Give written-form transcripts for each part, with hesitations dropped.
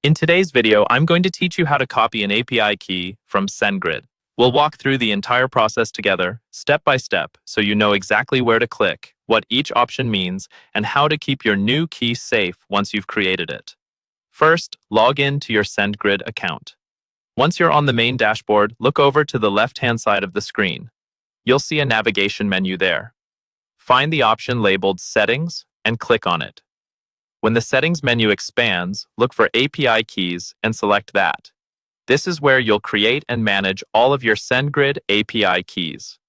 In today's video, I'm going to teach you how to copy an API key from Sendgrid. We'll walk through the entire process together, step by step, so you know exactly where to click, what each option means, and how to keep your new key safe once you've created it. First, log in to your Sendgrid account. Once you're on the main dashboard, look over to the left-hand side of the screen. You'll see a navigation menu there. Find the option labeled Settings and click on it. When the Settings menu expands, look for API keys and select that. This is where you'll create and manage all of your Sendgrid API keys.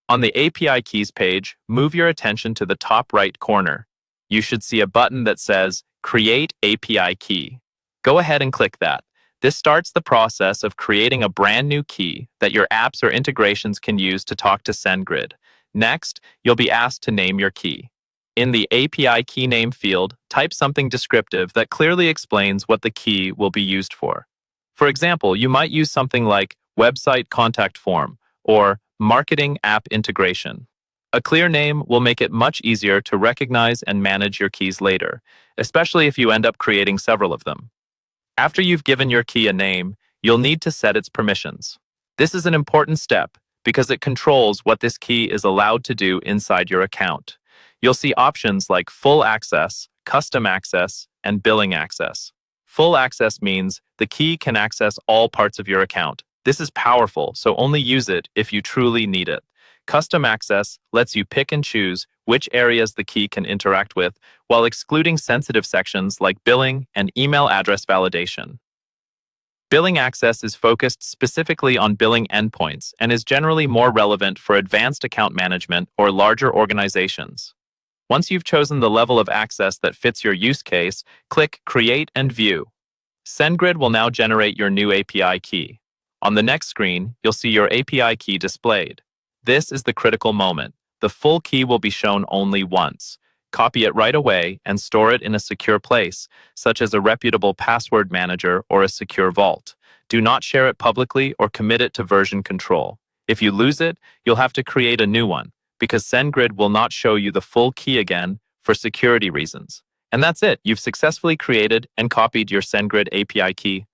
On the API keys page, move your attention to the top right corner. You should see a button that says Create API Key. Go ahead and click that. This starts the process of creating a brand new key that your apps or integrations can use to talk to Sendgrid. Next, you'll be asked to name your key. In the API key name field, type something descriptive that clearly explains what the key will be used for. For example, you might use something like website contact form or marketing app integration. A clear name will make it much easier to recognize and manage your keys later, especially if you end up creating several of them. After you've given your key a name, you'll need to set its permissions. This is an important step because it controls what this key is allowed to do inside your account. You'll see options like Full Access, Custom Access, and Billing Access. Full Access means the key can access all parts of your account. This is powerful, so only use it if you truly need it. Custom Access lets you pick and choose which areas the key can interact with, while excluding sensitive sections like billing and email address validation. Billing Access is focused specifically on billing endpoints and is generally more relevant for advanced account management or larger organizations. Once you've chosen the level of access that fits your use case, click Create and View. Sendgrid will now generate your new API key. On the next screen, you'll see your API key displayed. This is the critical moment. The full key will be shown only once. Copy it right away and store it in a secure place, such as a reputable password manager or a secure vault. Do not share it publicly or commit it to version control. If you lose it, you'll have to create a new one, because Sendgrid will not show you the full key again for security reasons. And that's it. You've successfully created and copied your Sendgrid API key.